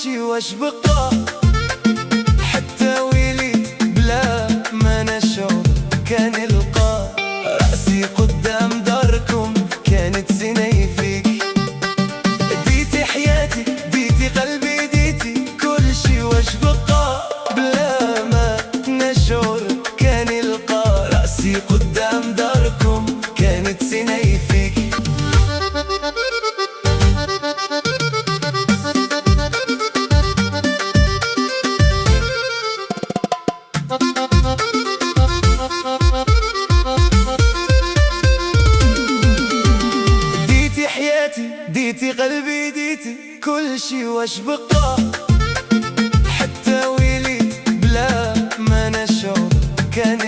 شي واش بقى، حتى وليت بلا ما نشعر كان القى رأسي قدام داركم، كانت سني فيك. ديتي حياتي ديتي قلبي ديتي كل شي واش بقى، بلا ما نشعر كان القى رأسي قدام داركم، كانت سني فيك. ديتي حياتي ديتي قلبي ديتي كل شي واش بقى، حتى وليت بلا ما نشعر كان